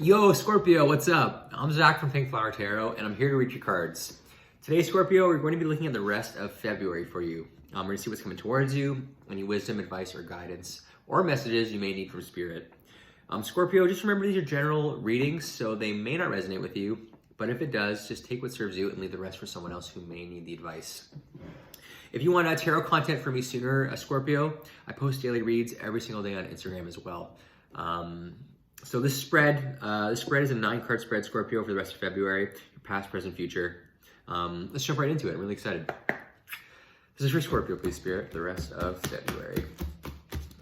Yo, Scorpio, what's up? I'm Zach from Pink Flower Tarot, and I'm here to read your cards. Today, Scorpio, we're going to be looking at the rest of February for you. We're going to see what's coming towards you, any wisdom, advice, or guidance, or messages you may need from Spirit. Scorpio, just remember these are general readings, so they may not resonate with you, but if it does, just take what serves you and leave the rest for someone else who may need the advice. If you want tarot content from me sooner, Scorpio, I post daily reads every single day on Instagram as well. So this spread is a 9-card spread, Scorpio, for the rest of February, your past, present, future. Let's jump right into it. I'm really excited. This is for Scorpio, please, Spirit, for the rest of February.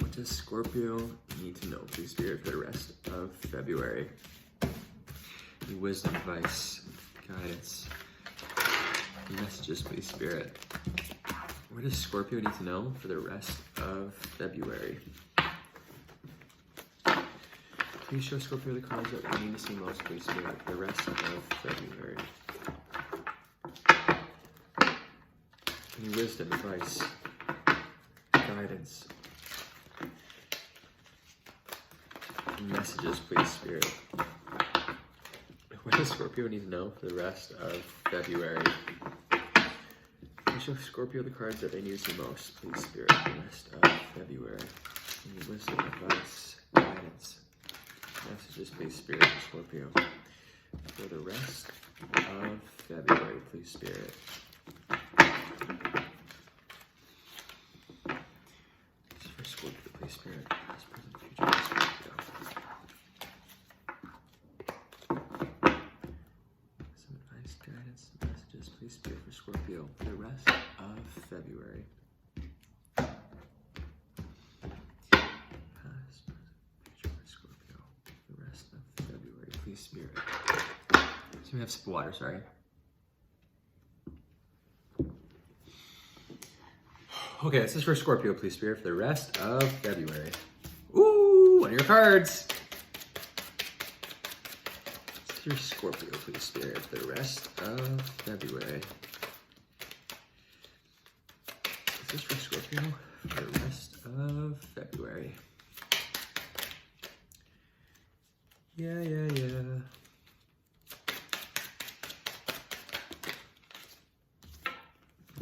What does Scorpio need to know, please, Spirit, for the rest of February? Any wisdom, advice, guidance, messages, please, Spirit. What does Scorpio need to know for the rest of February? Please show Scorpio the cards that we need to see most, please, Spirit, for the rest of February. Any wisdom, advice, guidance, messages, please, Spirit. What does Scorpio need to know for the rest of February? Please show Scorpio the cards that they need to see most, please, Spirit, for the rest of February. Any wisdom, advice, guidance, messages, please, Spirit, for Scorpio. For the rest of February, please, Spirit. For Scorpio, please, Spirit. Past, present, future, please, Scorpio. Some advice, guidance, messages, please, Spirit, for Scorpio. For the rest of February. Spirit. So we have some water, sorry. Okay, this is for Scorpio, please, Spirit, for the rest of February. Ooh, one of your cards. This is for Scorpio, please, Spirit, for the rest of February. This is for Scorpio for the rest of February. Yeah.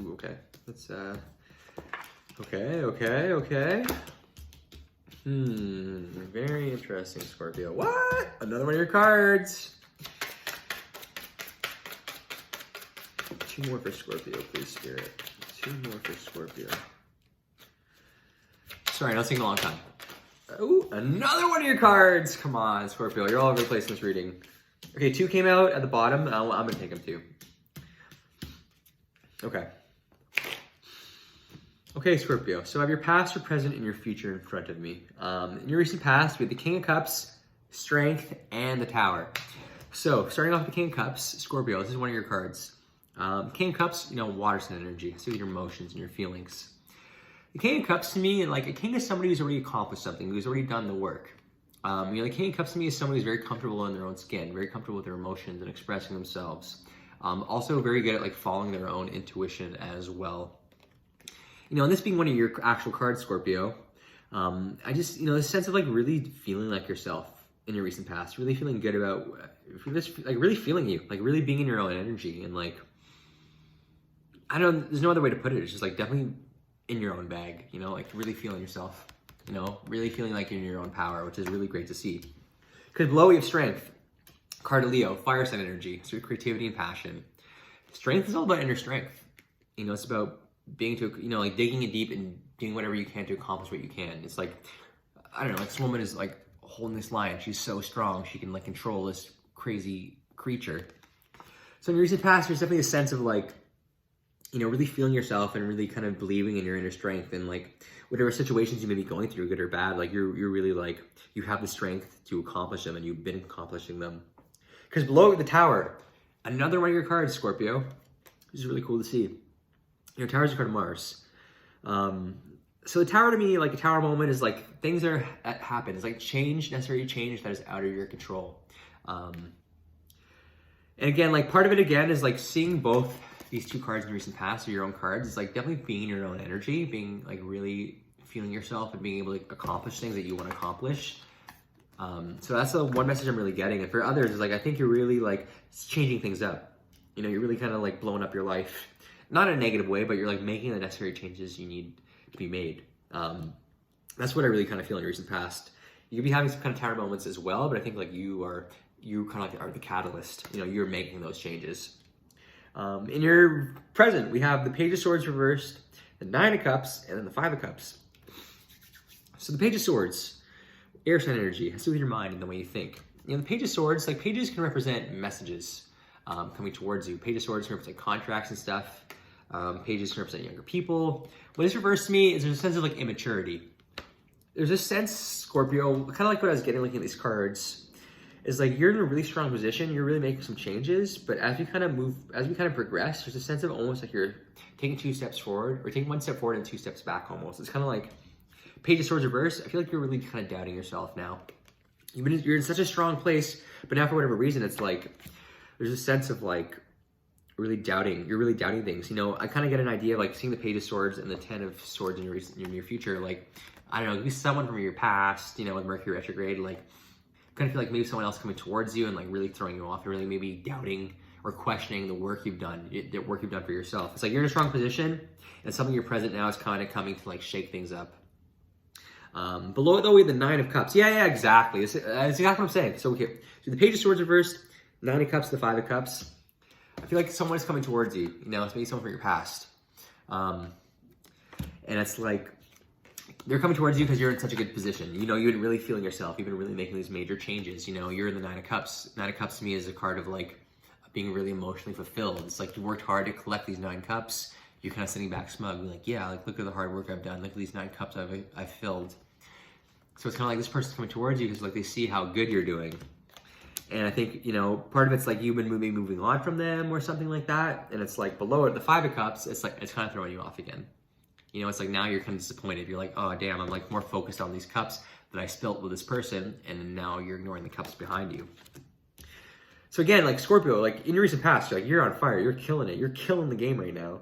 Ooh, okay. Let's, okay. Very interesting, Scorpio. What? Another one of your cards. 2 more for Scorpio, please, Spirit. 2 more for Scorpio. Sorry, no, it's taking a long time. Ooh, another one of your cards. Come on, Scorpio. You're all over the place in this reading. Okay, 2 came out at the bottom. I'm going to take them 2. Okay. Okay, Scorpio. So I have your past, your present, and your future in front of me. In your recent past, we have the King of Cups, Strength, and the Tower. So starting off with the King of Cups, Scorpio, this is one of your cards. King of Cups, water sign energy. So your emotions and your feelings. The King of Cups to me, like a king is somebody who's already accomplished something, who's already done the work. The King of Cups to me is somebody who's very comfortable in their own skin, very comfortable with their emotions and expressing themselves. Also very good at following their own intuition as well. And this being one of your actual cards, Scorpio, I just, this sense of really feeling like yourself in your recent past, really feeling good about, really feeling you, really being in your own energy and I don't know, there's no other way to put it. It's just definitely in your own bag, really feeling yourself, really feeling like you're in your own power, which is really great to see. Because below we have Strength, card of Leo, fire sign energy, so creativity and passion. Strength is all about inner strength. It's about being digging in deep and doing whatever you can to accomplish what you can. It's I don't know, this woman is holding this lion. She's so strong. She can control this crazy creature. So in your recent past, there's definitely a sense of really feeling yourself and really kind of believing in your inner strength and whatever situations you may be going through, good or bad, you're really you have the strength to accomplish them and you've been accomplishing them. Because below the Tower, another one of your cards, Scorpio, which is really cool to see. Your Tower is a card of Mars. So the Tower to me, a Tower moment is things that happen. It's change, necessary change that is out of your control. And again, part of it again is seeing both these 2 cards in the recent past, or your own cards, it's definitely being in your own energy, being really feeling yourself and being able to accomplish things that you want to accomplish. So that's the one message I'm really getting. And for others, is like, I think you're really like changing things up. You know, you're really kind of like blowing up your life, not in a negative way, but you're like making the necessary changes you need to be made. That's what I really kind of feel in your recent past. You could be having some kind of tower moments as well, but I think like you kind of like are the catalyst. You know, you're making those changes. In your present, we have the Page of Swords reversed, the Nine of Cups, and then the Five of Cups. So the Page of Swords, air sign energy, has to do with your mind and the way you think. You know, the Page of Swords, like pages can represent messages coming towards you. Page of Swords can represent contracts and stuff. Pages can represent younger people. What is reversed to me is there's a sense of like immaturity. There's a sense, Scorpio, kind of like what I was getting looking at these cards, is like you're in a really strong position, you're really making some changes, but as we kind of progress, there's a sense of almost like you're taking 2 steps forward, or taking 1 step forward and 2 steps back almost. It's kind of like Page of Swords reverse. I feel like you're really kind of doubting yourself now. You're in such a strong place, but now for whatever reason, it's like there's a sense of like really doubting. You're really doubting things. You know, I kind of get an idea of like seeing the Page of Swords and the 10 of Swords in your near future. Like, I don't know, maybe someone from your past, you know, with Mercury retrograde, like kind of feel like maybe someone else coming towards you and like really throwing you off and really maybe doubting or questioning the work you've done for yourself. It's like you're in a strong position and something you're present now is kind of coming to like shake things up. Below it though, we have the Nine of Cups. Yeah, exactly. That's exactly what I'm saying. So the Page of Swords reversed, Nine of Cups, the Five of Cups. I feel like someone is coming towards you. You know, it's maybe someone from your past. And it's like, they're coming towards you because you're in such a good position. You know, you've been really feeling yourself. You've been really making these major changes. You know, you're in the Nine of Cups. Nine of Cups to me is a card of like being really emotionally fulfilled. It's like you worked hard to collect these 9 cups. You're kind of sitting back smug, like, yeah, like look at the hard work I've done. Look at these 9 cups I've filled. So it's kind of like this person's coming towards you because like they see how good you're doing. And I think, you know, part of it's like you've been moving on from them or something like that. And it's like below it, the Five of Cups, it's like it's kind of throwing you off again. You know, it's like now you're kind of disappointed. You're like, oh, damn, I'm like more focused on these cups that I spilt with this person, and now you're ignoring the cups behind you. So again, like Scorpio, like in your recent past, you're on fire. You're killing it. You're killing the game right now.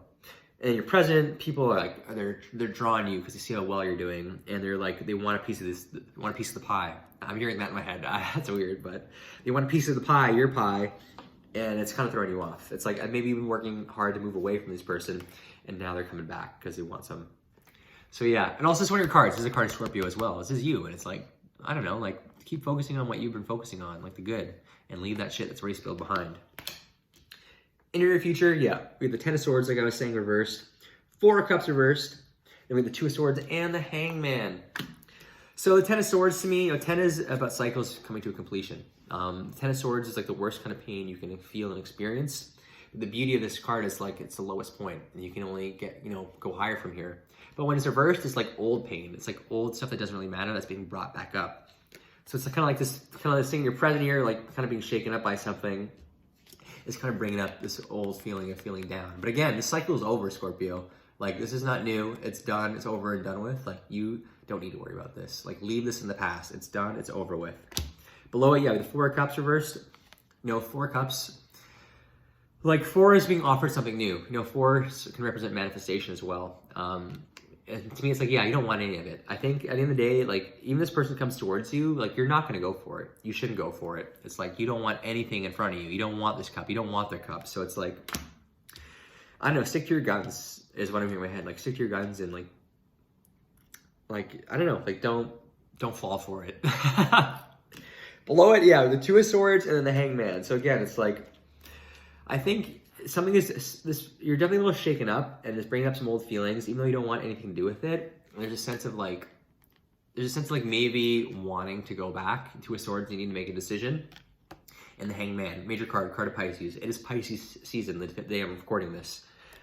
And your present, people are like, they're drawing you because they see how well you're doing, and they're like, they want a piece of this, want a piece of the pie. I'm hearing that in my head. That's weird, but they want a piece of the pie, your pie, and it's kind of throwing you off. It's like maybe you've been working hard to move away from this person, and now they're coming back because they want some. So yeah, and also this is one of your cards. This is a card of Scorpio as well. This is you, and it's like, I don't know, like keep focusing on what you've been focusing on, like the good, and leave that shit that's already spilled behind. In your future, yeah, we have the Ten of Swords, like I was saying, reversed. 4 of Cups reversed. Then we have the 2 of Swords and the Hangman. So the Ten of Swords to me, you know, 10 is about cycles coming to a completion. 10 of Swords is like the worst kind of pain you can feel and experience. The beauty of this card is like it's the lowest point, and you can only get, you know, go higher from here. But when it's reversed, it's like old pain. It's like old stuff that doesn't really matter that's being brought back up. So it's kind of like this thing in your present here, like kind of being shaken up by something. It's kind of bringing up this old feeling of feeling down. But again, the cycle is over, Scorpio. Like, this is not new. It's done. It's over and done with. Like, you don't need to worry about this. Like, leave this in the past. It's done. It's over with. Below it, yeah, the 4 of Cups reversed. You know, 4 Cups. Like, 4 is being offered something new. You know, 4 can represent manifestation as well. And to me, it's like, yeah, you don't want any of it. I think at the end of the day, like, even this person comes towards you, like, you're not going to go for it. You shouldn't go for it. It's like, you don't want anything in front of you. You don't want this cup. You don't want their cup. So it's like, I don't know, stick to your guns is what I'm hearing in my head. Like, stick to your guns and, like, I don't know, like, don't fall for it. Below it, yeah, the 2 of Swords and then the Hangman. So again, it's like, I think something is this. You're definitely a little shaken up, and it's bringing up some old feelings, even though you don't want anything to do with it. There's a sense of like, maybe wanting to go back. 2 of Swords, you need to make a decision. And the Hangman, major card of Pisces. It is Pisces season, the day I'm recording this.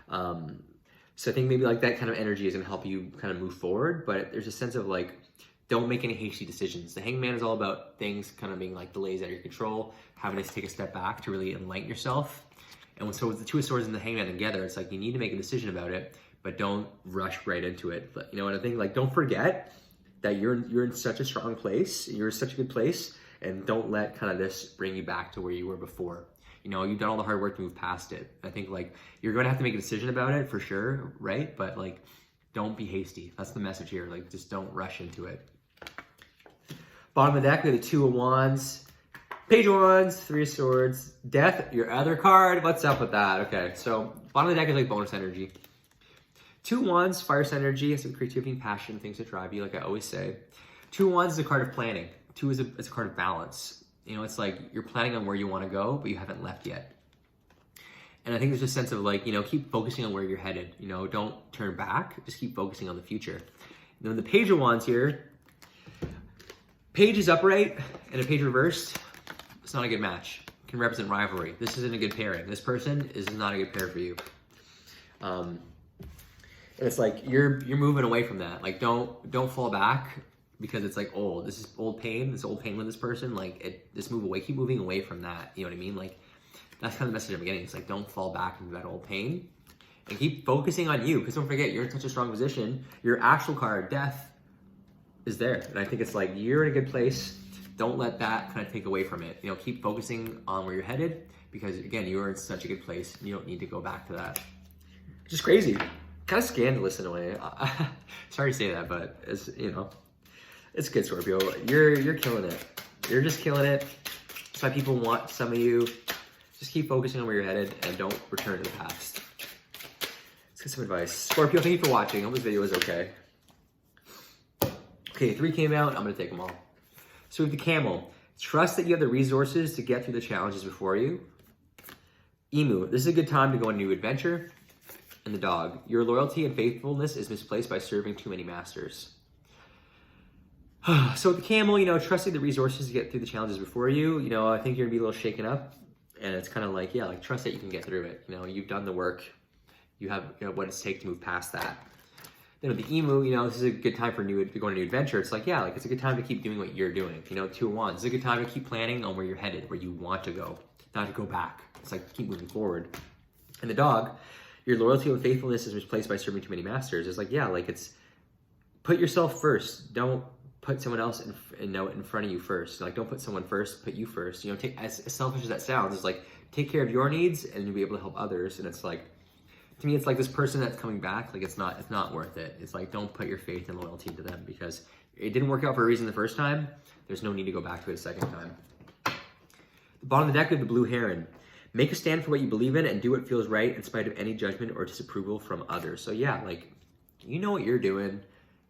So I think maybe like that kind of energy is gonna help you kind of move forward. But there's a sense of like, don't make any hasty decisions. The Hangman is all about things kind of being like delays out of your control, having to take a step back to really enlighten yourself. And so with the 2 of Swords and the Hangman together, it's like you need to make a decision about it, but don't rush right into it. But you know what I think? Like, don't forget that you're in such a strong place, you're in such a good place, and don't let kind of this bring you back to where you were before. You know, you've done all the hard work to move past it. I think like you're going to have to make a decision about it for sure, right? But like, don't be hasty. That's the message here. Like, just don't rush into it. Bottom of the deck, we have the Two of Wands, Page of Wands, Three of Swords, Death, your other card. What's up with that? Okay, so bottom of the deck is like bonus energy. Two of Wands, fire sign energy, has some creativity and passion, things that drive you, like I always say. Two of Wands is a card of planning. Two is a card of balance. You know, it's like you're planning on where you want to go, but you haven't left yet. And I think there's a sense of like, you know, keep focusing on where you're headed. You know, don't turn back, just keep focusing on the future. And then the Page of Wands here, Page is upright and a page reversed. It's not a good match. It can represent rivalry. This isn't a good pairing. This person is not a good pair for you. And it's like you're moving away from that. Like don't fall back because it's like old. This is old pain. This old pain with this person. Like just move away. Keep moving away from that. You know what I mean? Like that's kind of the message I'm getting. It's like don't fall back into that old pain and keep focusing on you. Because don't forget, you're in such a strong position. Your actual card, Death, is there. And I think it's like you're in a good place. Don't let that kind of take away from it. You know, keep focusing on where you're headed because again, you're in such a good place. And you don't need to go back to that. Just crazy. Kind of scandalous in a way. Sorry to say that, but it's, you know, it's good, Scorpio. You're killing it. You're just killing it. That's why people want some of you. Just keep focusing on where you're headed and don't return to the past. Let's get some advice. Scorpio, thank you for watching. I hope this video was okay. Okay, 3 came out. I'm going to take them all. So with the Camel, trust that you have the resources to get through the challenges before you. Emu, this is a good time to go on a new adventure. And the Dog, your loyalty and faithfulness is misplaced by serving too many masters. So with the Camel, you know, trusting the resources to get through the challenges before you, you know, I think you're gonna be a little shaken up. And it's kind of like, yeah, like trust that you can get through it. You know, you've done the work. You have, you know, what it's take to move past that. Then with the Emu, you know, this is a good time to go on a new adventure. It's like, yeah, like it's a good time to keep doing what you're doing. You know, Two of Wands, it's a good time to keep planning on where you're headed, where you want to go, not to go back. It's like keep moving forward. And the Dog, your loyalty and faithfulness is misplaced by serving too many masters. It's like, yeah, like it's put yourself first. Don't put someone else in front of you first. Like don't put someone first, put you first. You know, take as selfish as that sounds, it's like take care of your needs and you'll be able to help others. And it's like, to me, it's like this person that's coming back, like it's not worth it. It's like don't put your faith and loyalty into them because it didn't work out for a reason the first time. There's no need to go back to it a second time. The bottom of the deck with the Blue Heron. Make a stand for what you believe in and do what feels right in spite of any judgment or disapproval from others. So yeah, like, you know what you're doing.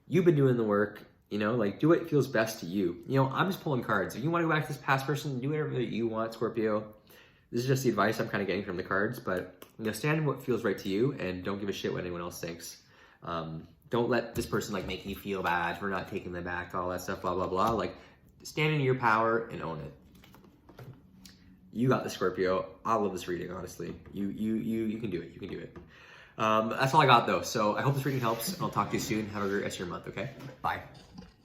You've been doing the work, you know, like do what feels best to you. You know, I'm just pulling cards. If you want to go back to this past person, do whatever you want, Scorpio. This is just the advice I'm kind of getting from the cards, but you know, stand in what feels right to you and don't give a shit what anyone else thinks. Don't let this person like make you feel bad for not taking them back, all that stuff, blah, blah, blah. Like stand in your power and own it. You got the Scorpio. I love this reading, honestly. You can do it. You can do it. That's all I got though. So I hope this reading helps and I'll talk to you soon. Have a great rest of your month, okay? Bye.